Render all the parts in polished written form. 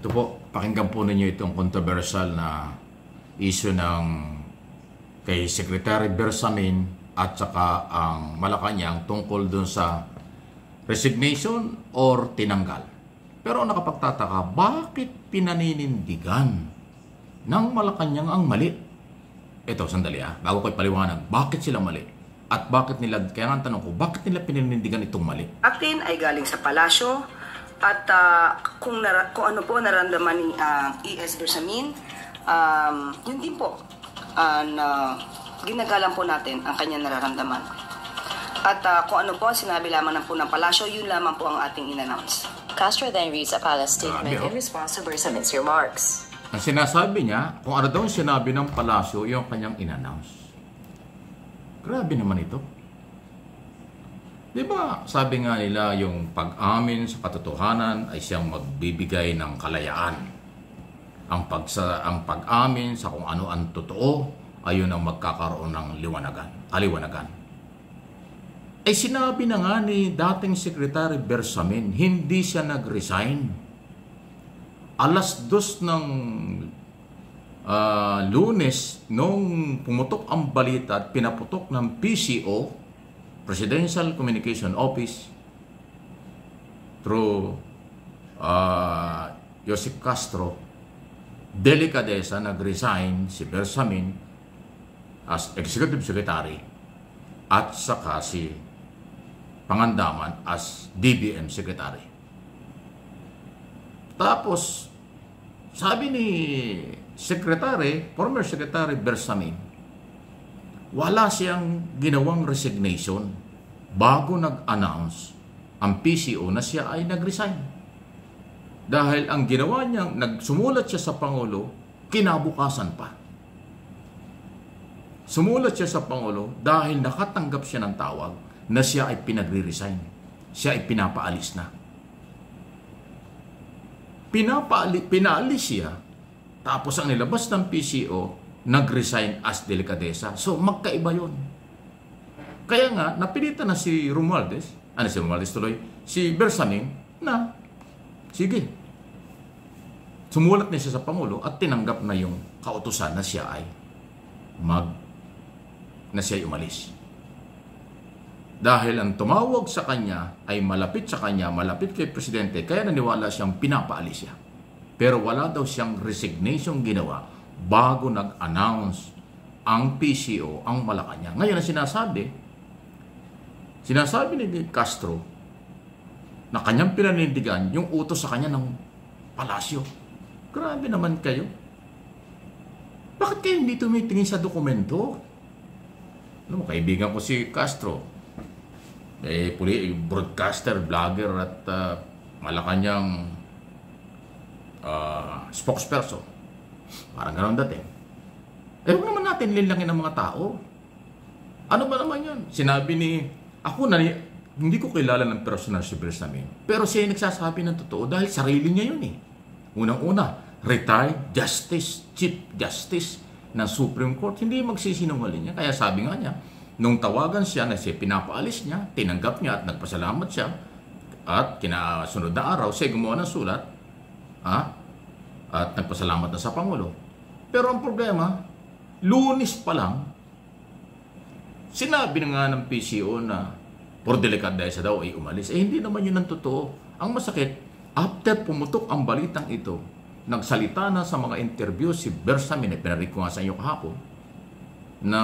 Ito po, pakinggan po ninyo itong controversial na issue ng kay Secretary Bersamin at saka ang Malacanang tungkol dun sa resignation or tinanggal. Pero nakapagtataka, bakit pinaninindigan ng Malacanang ang mali? Ito, sandali bago ko ipaliwanag, bakit sila mali? At bakit nila, kaya nga tanong ko, bakit nila pininindigan itong mali? Atin ay galing sa palasyo at kung ano po naramdaman ni E.S. Bersamin, yun din po na ginagalang po natin ang kanyang nararamdaman. At kung ano po sinabi lamang po ng palasyo, yun lamang po ang ating in-announce. Castro then reads a palace statement in response to Bersamin's remarks. Ang sinasabi niya, kung ano daw sinabi ng palasyo, yung kanyang in-announce. Grabe naman ito. Di ba, sabi nga nila, yung pag-amin sa katotohanan ay siyang magbibigay ng kalayaan. Ang pag-amin sa kung ano ang totoo ay yun ang magkakaroon ng kaliwanagan. Ay sinabi na nga ni dating Secretary Bersamin, hindi siya nag-resign. Alas 2 ng Lunes, nung pumutok ang balita at pinaputok ng PCO, Presidential Communication Office, through Joseph Castro, delikadesa, nag-resign si Bersamin as Executive Secretary at saka si Pangandaman as DBM Secretary. Tapos, sabi ni former Secretary Bersamin, wala siyang ginawang resignation bago nag-announce ang PCO na siya ay nag-resign. Dahil ang ginawa niya, nagsumulat siya sa Pangulo, kinabukasan pa. Sumulat siya sa Pangulo dahil nakatanggap siya ng tawag na siya ay pinagre-resign. Siya ay pinapaalis na. Pinaalis siya, tapos ang nilabas ng PCO, nag-resign as delikadesa. So, magkaiba yun. Kaya nga, napilitan na si Romualdez tuloy, si Bersamin, na, sige, sumulat na siya sa Pangulo at tinanggap na yung kautusan na siya ay umalis. Dahil ang tumawag sa kanya ay malapit sa kanya, malapit kay Presidente, kaya naniwala siyang pinapaalis siya. Pero wala daw siyang resignation ginawa bago nag-announce ang PCO, ang Malacanang. Ngayon ang sinasabi ni Castro na kanyang pinanindigan yung utos sa kanya ng palasyo. Grabe naman kayo. Bakit kayo hindi tumitingin sa dokumento? Alam mo, kaibigan ko si Castro. Broadcaster, vlogger at Malacanang spokesperson. Parang ganoon dati. Huwag naman natin linlangin ang mga tao. Ano ba naman yun? Sinabi hindi ko kilala ng personal si Bersamin. Pero siya ay nagsasabi ng totoo dahil sarili niya yun . Unang-una, retired Chief Justice ng Supreme Court. Hindi magsisinungaling niya. Kaya sabi nga niya, nung tawagan siya na siya pinapaalis niya, tinanggap niya at nagpasalamat siya. At kinasunod na araw, siya gumawa ng sulat. At nagpasalamat na sa Pangulo. Pero ang problema, Lunes pa lang, sinabi na nga ng PCO na por delikadesa daw ay umalis. Hindi naman yun ang totoo. Ang masakit, after pumutok ang balitang ito, nagsalita na sa mga interview si Bersamin, pinarinig ko nga sa inyo kahapon, na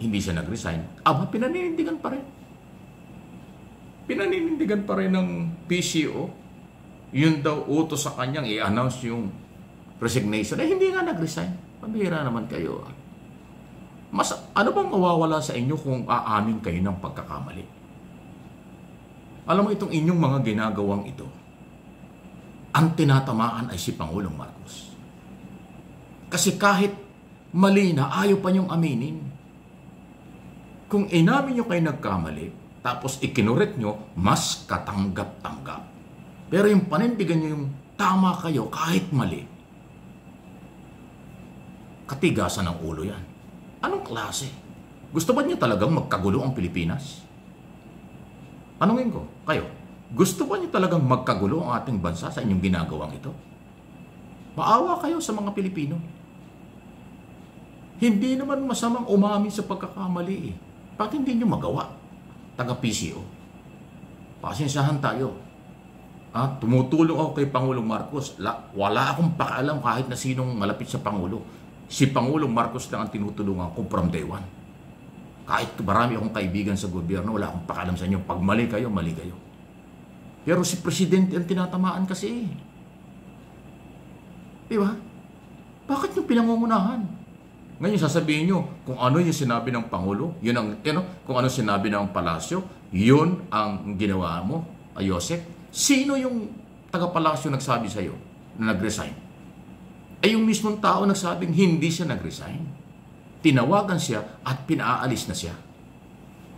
hindi siya nag-resign, pinaninindigan pa rin. Pinaninindigan pa rin ng PCO. Yun daw utos sa kanyang i-announce yung resignation. Hindi nga nag-resign. Pambihira naman kayo. Ano bang mawawala sa inyo kung aamin kayo ng pagkakamali? Alam mo, itong inyong mga ginagawang ito, ang tinatamaan ay si Pangulong Marcos. Kasi kahit mali na, ayaw pa niyong aminin. Kung inamin niyo kayo nagkamali, tapos ikinuret niyo, mas katanggap-tanggap. Pero yung panindigan niyo yung tama kayo kahit mali, katigasan ng ulo yan. Anong klase? Gusto ba niyo talagang magkagulo ang Pilipinas? Tanungin ko, kayo, gusto ba niyo talagang magkagulo ang ating bansa sa inyong ginagawang ito? Maawa kayo sa mga Pilipino. Hindi naman masamang umamin sa pagkakamali eh. Bakit hindi nyo magawa? Taga-PCO. Pasensyahan tayo. Tumutulong ako kay Pangulong Marcos. Wala akong pakialam kahit na sinong malapit sa Pangulo. Si Pangulong Marcos lang ang tinutulungan ko from day one. Kahit marami akong kaibigan sa gobyerno, wala akong pakialam sa inyo. Pag mali kayo, mali kayo. Pero si Presidente ang tinatamaan kasi. Di ba? Bakit nyo pinangungunahan? Ngayon sasabihin nyo, kung ano yung sinabi ng Pangulo, yun ang, kung ano sinabi ng Palasyo, yun ang ginawa mo, Joseph. Sino yung taga-Palasyo nagsabi sa'yo na nag-resign? Ay yung mismong tao nagsabing hindi siya nag-resign. Tinawagan siya at pinaalis na siya.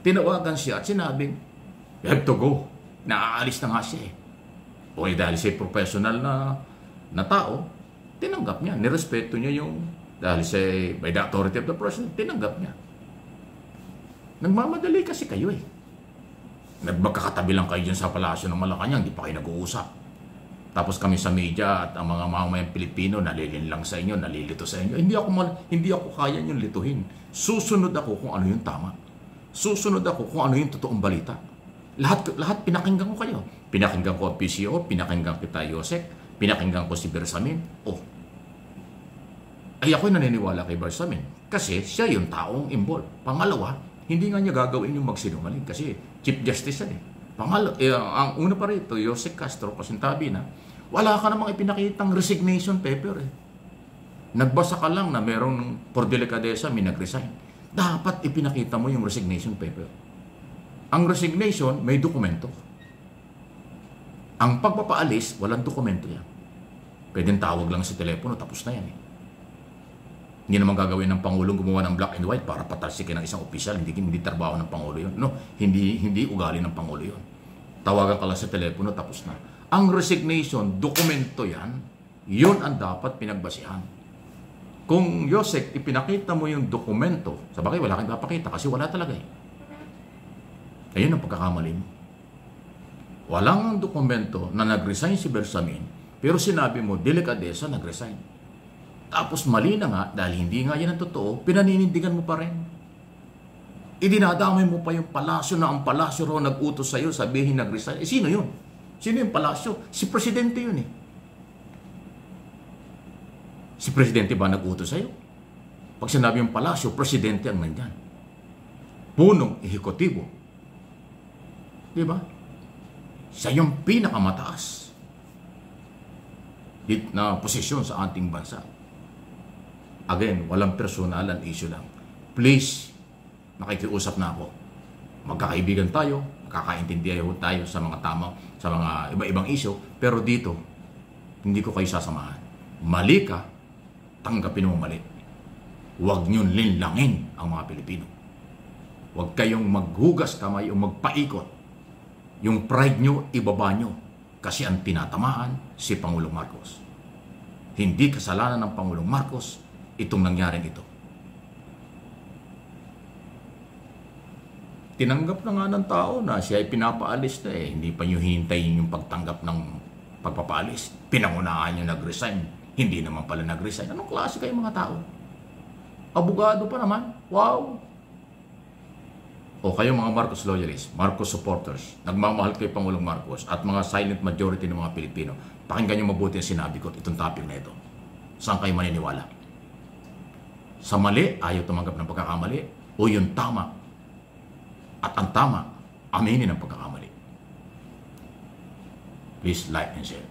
Tinawagan siya at sinabing, you have to go. Naaalis na nga siya eh. O dahil siya professional na tao, tinanggap niya. Nirespeto niya yung, dahil siya by the authority of the president, tinanggap niya. Nagmamadali kasi kayo eh. Nagmagkakatabi lang kayo dyan sa Palasyo ng Malacanang, hindi pa kayo nag-uusap. Tapos kami sa media at ang mga mamamayang Pilipino, nalilin lang sa inyo, nalilito sa inyo. Hindi ako kaya niyong lituhin. Susunod ako kung ano yung tama. Susunod ako kung ano yung totoong balita. Lahat pinakinggan ko kayo. Pinakinggan ko ang PCO, pinakinggan kita, Joseph, pinakinggan ko si Bersamin. Ay ako'y naniniwala kay Bersamin kasi siya yung taong involved. Pangalawa, hindi nga niya gagawin yung magsinungaling kasi Chief Justice yan eh. Ang una pa rito, Joseph Castro, pasintabi na, wala ka namang ipinakitang resignation paper eh. Nagbasa ka lang na merong por delicadeza, may nag-resign. Dapat ipinakita mo yung resignation paper. Ang resignation, may dokumento. Ang pagpapaalis, walang dokumento yan. Pwedeng tawag lang sa telepono, tapos na yan eh. Hindi naman gagawin ng Pangulong gumawa ng black and white para patalsikin ng isang opisyal. Hindi trabaho ng Pangulo yun. No, hindi ugali ng Pangulo yun. Tawagan ka lang sa telepono, tapos na. Ang resignation, dokumento yan, yun ang dapat pinagbasihan. Kung Joseph, ipinakita mo yung dokumento, sa bagay wala kang papakita kasi wala talaga eh. Ayun ang pagkakamali mo. Walang dokumento na nag-resign si Bersamin, pero sinabi mo, delikadesa, nag-resign. Tapos mali na nga, dahil hindi nga yan ang totoo, pinaninindigan mo pa rin. Idinadamay mo pa yung Palasyo na ang Palasyo raw nag-utos sa'yo, sabihin nag-resign. Sino yun? Sino yung Palasyo? Si Presidente yun eh. Si Presidente ba nag-utos sa'yo? Pag sinabi yung Palasyo, Presidente ang nandyan. Punong ehekutibo. Diba? Siya yung pinakamataas na posisyon sa ating bansa. Again, walang personalan issue lang. Please, nakikiusap na ako. Magkakaibigan tayo, magkakaintindihan tayo sa mga sa mga iba-ibang issue, pero dito, hindi ko kayo sasamahan. Mali ka, tanggapin mo mali. Huwag niyong linlangin ang mga Pilipino. Huwag kayong maghugas kamay o magpaikot. Yung pride nyo, ibaba nyo. Kasi ang tinatamaan si Pangulong Marcos. Hindi kasalanan ng Pangulong Marcos itong nangyaring ito. Tinanggap na nga ng tao na siya ay pinapaalis na eh. Hindi pa nyo hihintayin yung pagtanggap ng pagpapaalis. Pinangunahan nyo nag-resign. Hindi naman pala nag-resign. Anong klase kayo mga tao? Abogado pa naman. Wow! O kayo mga Marcos loyalists, Marcos supporters, nagmamahal kay Pangulong Marcos at mga silent majority ng mga Pilipino, pakinggan nyo mabuti ang sinabi ko itong topic na ito. Saan kayo maniniwala? Sa mali, ayaw tumanggap ng pagkakamali, o yung tama? At ang tama, aminin ang pagkakamali. Please like and share.